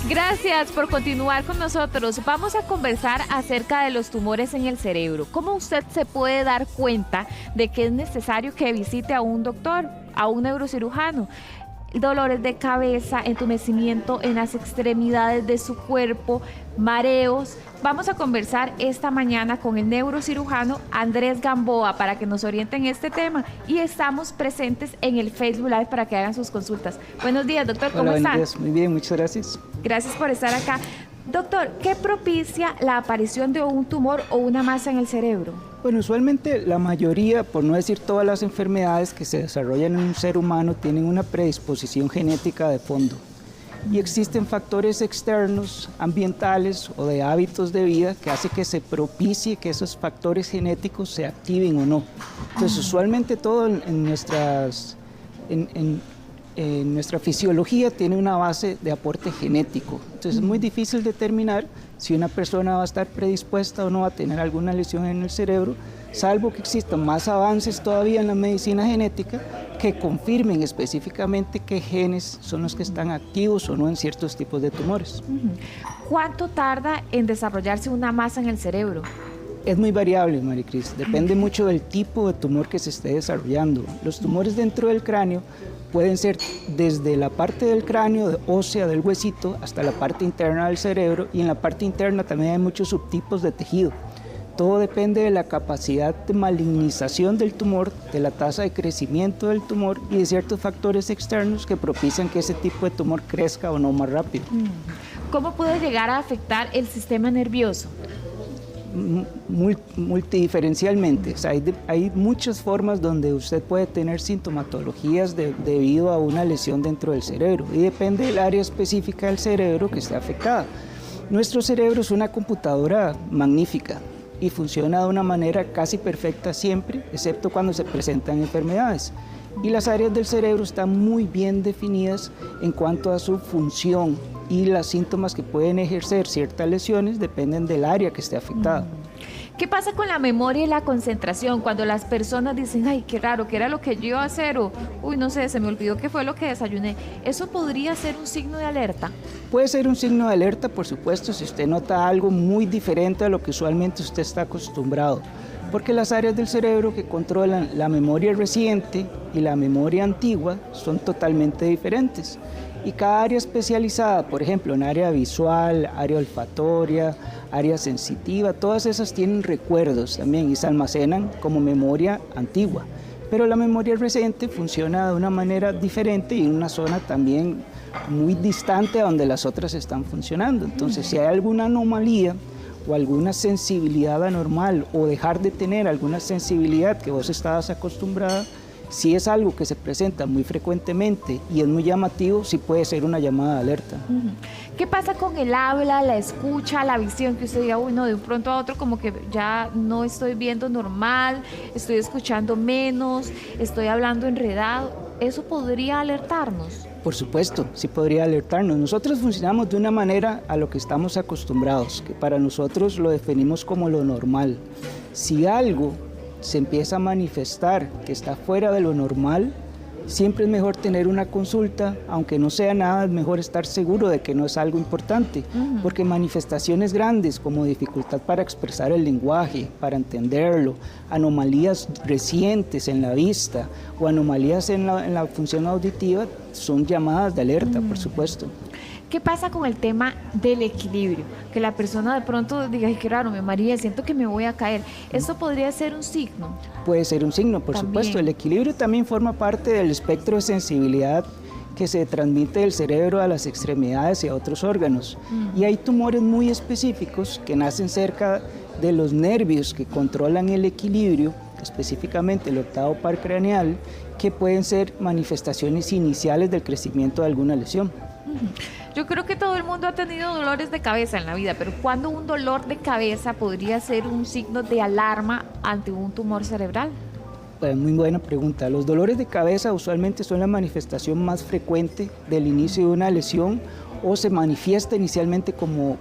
Gracias por continuar con nosotros. Vamos a conversar acerca de los tumores en el cerebro. ¿Cómo usted se puede dar cuenta de que es necesario que visite a un doctor, a un neurocirujano? Dolores de cabeza, entumecimiento en las extremidades de su cuerpo, mareos. Vamos a conversar esta mañana con el neurocirujano Andrés Gamboa para que nos oriente en este tema, y estamos presentes en el Facebook Live para que hagan sus consultas. Buenos días, doctor, ¿cómo está? Buenos días, muy bien, muchas gracias. Gracias por estar acá. Doctor, ¿qué propicia la aparición de un tumor o una masa en el cerebro? Bueno, usualmente la mayoría, por no decir todas las enfermedades que se desarrollan en un ser humano, tienen una predisposición genética de fondo. Y existen factores externos, ambientales o de hábitos de vida que hace que se propicie que esos factores genéticos se activen o no. Entonces, usualmente todo en nuestra fisiología tiene una base de aporte genético. Entonces es muy difícil determinar si una persona va a estar predispuesta o no a tener alguna lesión en el cerebro, salvo que existan más avances todavía en la medicina genética que confirmen específicamente qué genes son los que están activos o no en ciertos tipos de tumores. ¿Cuánto tarda en desarrollarse una masa en el cerebro? Es muy variable, Maricris. Depende mucho del tipo de tumor que se esté desarrollando. Los tumores dentro del cráneo pueden ser desde la parte del cráneo ósea del huesito hasta la parte interna del cerebro, y en la parte interna también hay muchos subtipos de tejido. Todo depende de la capacidad de malignización del tumor, de la tasa de crecimiento del tumor y de ciertos factores externos que propician que ese tipo de tumor crezca o no más rápido. ¿Cómo puede llegar a afectar el sistema nervioso? Multidiferencialmente. O sea, hay muchas formas donde usted puede tener sintomatologías debido a una lesión dentro del cerebro, y depende del área específica del cerebro que esté afectada. Nuestro cerebro es una computadora magnífica y funciona de una manera casi perfecta siempre, excepto cuando se presentan enfermedades. Y las áreas del cerebro están muy bien definidas en cuanto a su función, y los síntomas que pueden ejercer ciertas lesiones dependen del área que esté afectada. ¿Qué pasa con la memoria y la concentración cuando las personas dicen, ay, qué raro, qué era lo que yo iba a hacer? O, uy, no sé, se me olvidó qué fue lo que desayuné. ¿Eso podría ser un signo de alerta? Puede ser un signo de alerta, por supuesto, si usted nota algo muy diferente a lo que usualmente usted está acostumbrado. Porque las áreas del cerebro que controlan la memoria reciente y la memoria antigua son totalmente diferentes. Y cada área especializada, por ejemplo, en área visual, área olfatoria, área sensitiva, todas esas tienen recuerdos también y se almacenan como memoria antigua. Pero la memoria reciente funciona de una manera diferente y en una zona también muy distante a donde las otras están funcionando. Entonces, si hay alguna anomalía o alguna sensibilidad anormal, o dejar de tener alguna sensibilidad que vos estabas acostumbrada, si es algo que se presenta muy frecuentemente y es muy llamativo, sí puede ser una llamada de alerta. ¿Qué pasa con el habla, la escucha, la visión? Que usted diga, uy, no, de un pronto a otro como que ya no estoy viendo normal, estoy escuchando menos, estoy hablando enredado. ¿Eso podría alertarnos? Por supuesto, sí podría alertarnos. Nosotros funcionamos de una manera a lo que estamos acostumbrados, que para nosotros lo definimos como lo normal. Si algo se empieza a manifestar que está fuera de lo normal, siempre es mejor tener una consulta, aunque no sea nada, es mejor estar seguro de que no es algo importante, porque manifestaciones grandes como dificultad para expresar el lenguaje, para entenderlo, anomalías recientes en la vista o anomalías en la función auditiva son llamadas de alerta, por supuesto. ¿Qué pasa con el tema del equilibrio? Que la persona de pronto diga, ay, qué raro, me mareé, siento que me voy a caer. ¿Eso podría ser un signo? Puede ser un signo, por supuesto. El equilibrio también forma parte del espectro de sensibilidad que se transmite del cerebro a las extremidades y a otros órganos. Y hay tumores muy específicos que nacen cerca de los nervios que controlan el equilibrio, específicamente el octavo par craneal, que pueden ser manifestaciones iniciales del crecimiento de alguna lesión. Yo creo que todo el mundo ha tenido dolores de cabeza en la vida, pero ¿cuándo un dolor de cabeza podría ser un signo de alarma ante un tumor cerebral? Pues muy buena pregunta. Los dolores de cabeza usualmente son la manifestación más frecuente del inicio de una lesión o se manifiesta inicialmente como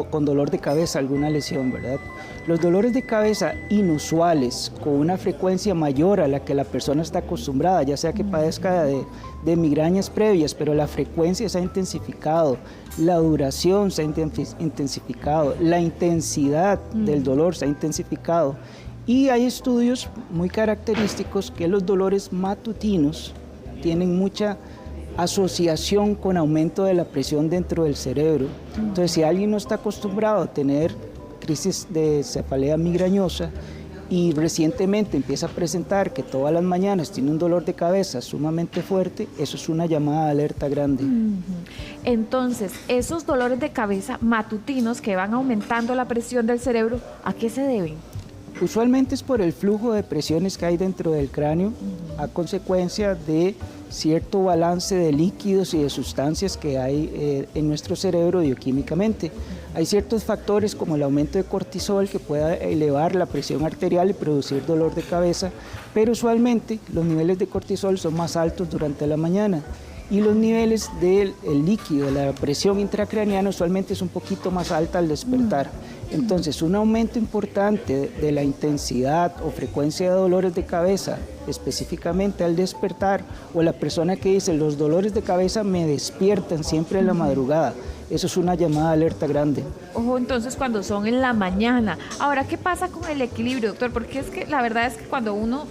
con dolor de cabeza, alguna lesión, ¿verdad? Los dolores de cabeza inusuales, con una frecuencia mayor a la que la persona está acostumbrada, ya sea que padezca de migrañas previas, pero la frecuencia se ha intensificado, la duración se ha intensificado, la intensidad del dolor se ha intensificado. Y hay estudios muy característicos que los dolores matutinos tienen mucha asociación con aumento de la presión dentro del cerebro. Entonces, si alguien no está acostumbrado a tener crisis de cefalea migrañosa y recientemente empieza a presentar que todas las mañanas tiene un dolor de cabeza sumamente fuerte, eso es una llamada de alerta grande. Entonces, esos dolores de cabeza matutinos que van aumentando la presión del cerebro, ¿a qué se deben? Usualmente es por el flujo de presiones que hay dentro del cráneo a consecuencia de cierto balance de líquidos y de sustancias que hay en nuestro cerebro bioquímicamente. Hay ciertos factores como el aumento de cortisol que pueda elevar la presión arterial y producir dolor de cabeza, pero usualmente los niveles de cortisol son más altos durante la mañana y los niveles del líquido, la presión intracraneana usualmente es un poquito más alta al despertar. Entonces, un aumento importante de la intensidad o frecuencia de dolores de cabeza, específicamente al despertar, o la persona que dice los dolores de cabeza me despiertan siempre en la madrugada, eso es una llamada de alerta grande. Ojo, entonces cuando son en la mañana. Ahora, ¿qué pasa con el equilibrio, doctor? Porque es que la verdad es que cuando uno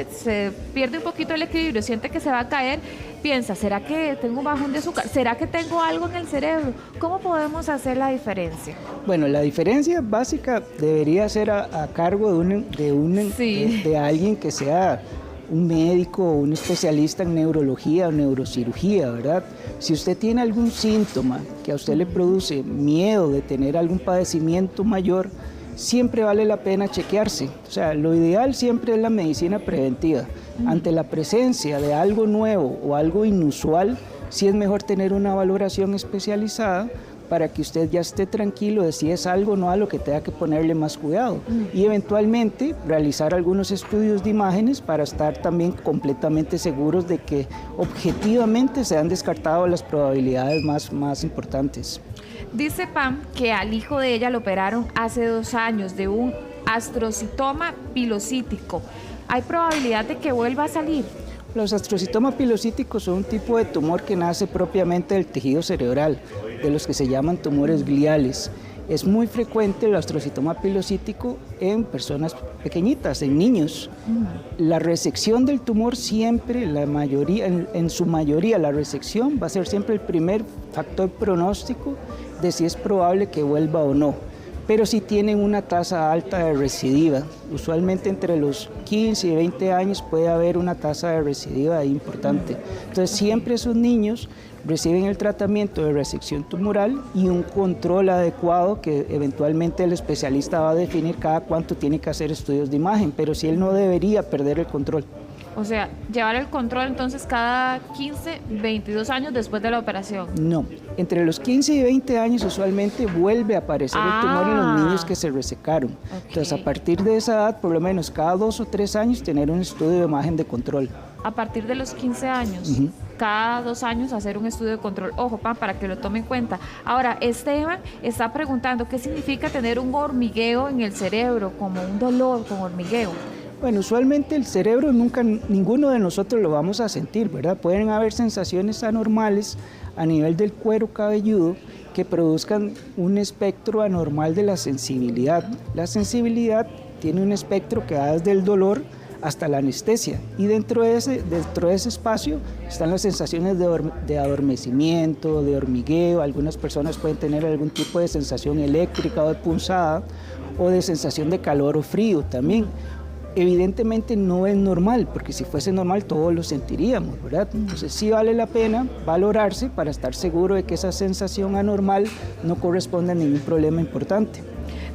se pierde un poquito el equilibrio, siente que se va a caer, piensa, ¿será que tengo un bajón de azúcar? ¿Será que tengo algo en el cerebro? ¿Cómo podemos hacer la diferencia? Bueno, la diferencia básica debería ser a cargo de alguien que sea un médico o un especialista en neurología o neurocirugía, ¿verdad? Si usted tiene algún síntoma que a usted le produce miedo de tener algún padecimiento mayor, siempre vale la pena chequearse. O sea, lo ideal siempre es la medicina preventiva. Ante la presencia de algo nuevo o algo inusual, sí es mejor tener una valoración especializada para que usted ya esté tranquilo de si es algo o no a lo que tenga que ponerle más cuidado y eventualmente realizar algunos estudios de imágenes para estar también completamente seguros de que objetivamente se han descartado las probabilidades más importantes. Dice Pam que al hijo de ella lo operaron hace 2 años de un astrocitoma pilocítico. ¿Hay probabilidad de que vuelva a salir? Los astrocitomas pilocíticos son un tipo de tumor que nace propiamente del tejido cerebral, de los que se llaman tumores gliales. Es muy frecuente el astrocitoma pilocítico en personas pequeñitas, en niños. La resección del tumor siempre, en su mayoría, la resección va a ser siempre el primer factor pronóstico de si es probable que vuelva o no. Pero sí tienen una tasa alta de recidiva. Usualmente entre los 15 y 20 años puede haber una tasa de recidiva importante. Entonces siempre esos niños reciben el tratamiento de resección tumoral y un control adecuado que eventualmente el especialista va a definir cada cuánto tiene que hacer estudios de imagen, pero sí él no debería perder el control. O sea, llevar el control entonces cada 15, 22 años después de la operación. No, entre los 15 y 20 años usualmente vuelve a aparecer el tumor en los niños que se resecaron. Okay. Entonces, a partir de esa edad, por lo menos cada 2 o 3 años, tener un estudio de imagen de control. A partir de los 15 años, cada 2 años hacer un estudio de control. Ojo, Pam, para que lo tome en cuenta. Ahora, Esteban está preguntando qué significa tener un hormigueo en el cerebro, como un dolor con hormigueo. Bueno, usualmente el cerebro ninguno de nosotros lo vamos a sentir, ¿verdad? Pueden haber sensaciones anormales a nivel del cuero cabelludo que produzcan un espectro anormal de la sensibilidad. La sensibilidad tiene un espectro que va desde el dolor hasta la anestesia y dentro de ese espacio están las sensaciones de adormecimiento, de hormigueo. Algunas personas pueden tener algún tipo de sensación eléctrica o de punzada o de sensación de calor o frío también. Evidentemente no es normal, porque si fuese normal todos lo sentiríamos, ¿verdad? Entonces sí vale la pena valorarse para estar seguro de que esa sensación anormal no corresponde a ningún problema importante.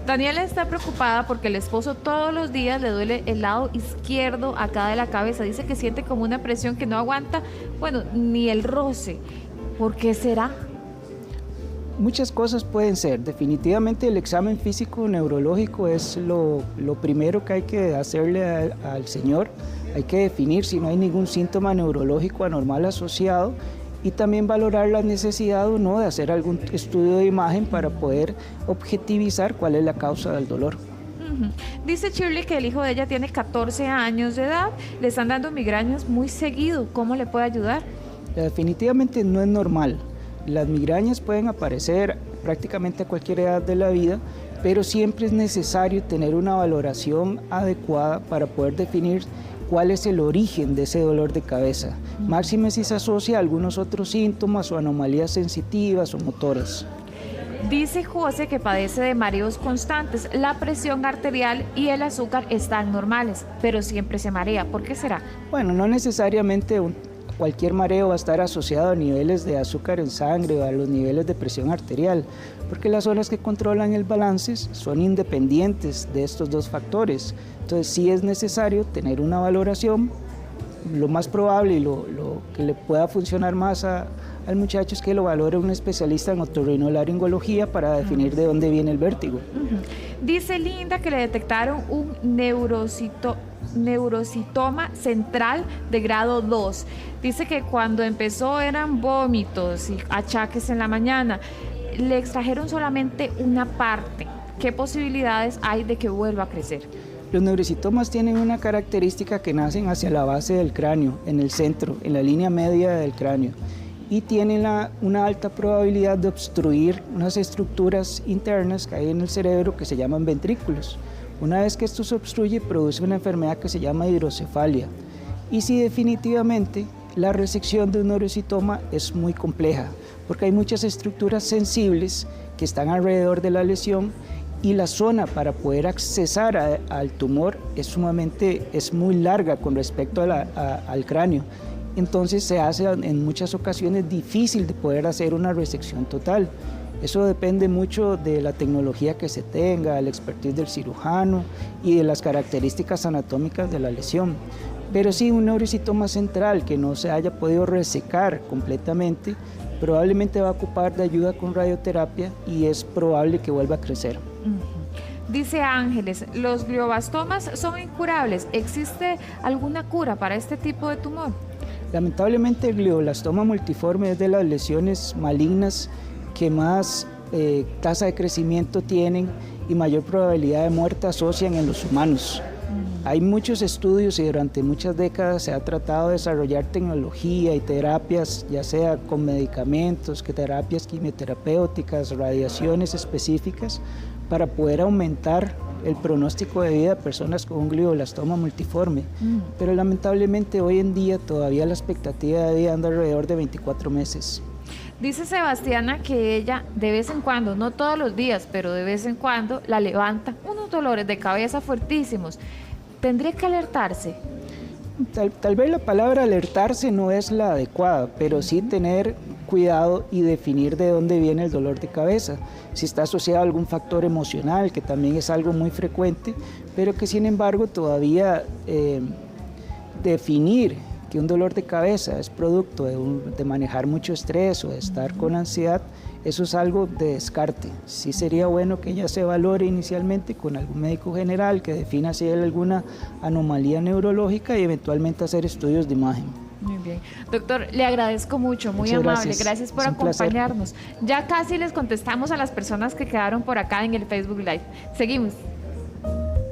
Daniela está preocupada porque el esposo todos los días le duele el lado izquierdo acá de la cabeza. Dice que siente como una presión que no aguanta, bueno, ni el roce. ¿Por qué será? Muchas cosas pueden ser. Definitivamente el examen físico neurológico es lo primero que hay que hacerle al señor. Hay que definir si no hay ningún síntoma neurológico anormal asociado y también valorar la necesidad o no de hacer algún estudio de imagen para poder objetivizar cuál es la causa del dolor. Dice Shirley que el hijo de ella tiene 14 años de edad, le están dando migrañas muy seguido. ¿Cómo le puede ayudar? Definitivamente no es normal. Las migrañas pueden aparecer prácticamente a cualquier edad de la vida, pero siempre es necesario tener una valoración adecuada para poder definir cuál es el origen de ese dolor de cabeza. Máxime si se asocia a algunos otros síntomas o anomalías sensitivas o motoras. Dice José que padece de mareos constantes, la presión arterial y el azúcar están normales, pero siempre se marea. ¿Por qué será? Bueno, no necesariamente cualquier mareo va a estar asociado a niveles de azúcar en sangre o a los niveles de presión arterial, porque las zonas que controlan el balance son independientes de estos dos factores. Entonces sí es necesario tener una valoración. Lo más probable y lo que le pueda funcionar más al muchacho es que lo valore un especialista en otorrinolaringología para definir de dónde viene el vértigo. Dice Linda que le detectaron un neurocitoma central de grado 2. Dice que cuando empezó eran vómitos y achaques en la mañana. Le extrajeron solamente una parte. ¿Qué posibilidades hay de que vuelva a crecer? Los neurocitomas tienen una característica que nacen hacia la base del cráneo, en el centro, en la línea media del cráneo, y tienen una alta probabilidad de obstruir unas estructuras internas que hay en el cerebro que se llaman ventrículos. Una vez que esto se obstruye, produce una enfermedad que se llama hidrocefalia. Y sí, definitivamente, la resección de un neurocitoma es muy compleja, porque hay muchas estructuras sensibles que están alrededor de la lesión y la zona para poder accesar al tumor es muy larga con respecto al cráneo. Entonces se hace en muchas ocasiones difícil de poder hacer una resección total. Eso depende mucho de la tecnología que se tenga, el expertise del cirujano y de las características anatómicas de la lesión. Pero sí, un neurocitoma central que no se haya podido resecar completamente, probablemente va a ocupar de ayuda con radioterapia y es probable que vuelva a crecer. Dice Ángeles, los glioblastomas son incurables. ¿Existe alguna cura para este tipo de tumor? Lamentablemente el glioblastoma multiforme es de las lesiones malignas que más tasa de crecimiento tienen y mayor probabilidad de muerte asocian en los humanos. Hay muchos estudios y durante muchas décadas se ha tratado de desarrollar tecnología y terapias, ya sea con medicamentos, que terapias quimioterapéuticas, radiaciones específicas, para poder aumentar el pronóstico de vida de personas con un glioblastoma multiforme. Pero lamentablemente hoy en día todavía la expectativa de vida anda alrededor de 24 meses. Dice Sebastiana que ella de vez en cuando, no todos los días, pero de vez en cuando la levanta unos dolores de cabeza fuertísimos. ¿Tendría que alertarse? Tal vez la palabra alertarse no es la adecuada, pero sí tener cuidado y definir de dónde viene el dolor de cabeza. Si está asociado a algún factor emocional, que también es algo muy frecuente, pero que sin embargo todavía definir que un dolor de cabeza es producto de manejar mucho estrés o de estar con ansiedad, eso es algo de descarte. Sí sería bueno que ella se valore inicialmente con algún médico general que defina si hay alguna anomalía neurológica y eventualmente hacer estudios de imagen. Muy bien. Doctor, le agradezco mucho, muy Muchas amable. gracias. Gracias por Es un acompañarnos. Ya casi les contestamos a las personas que quedaron por acá en el Facebook Live. Seguimos.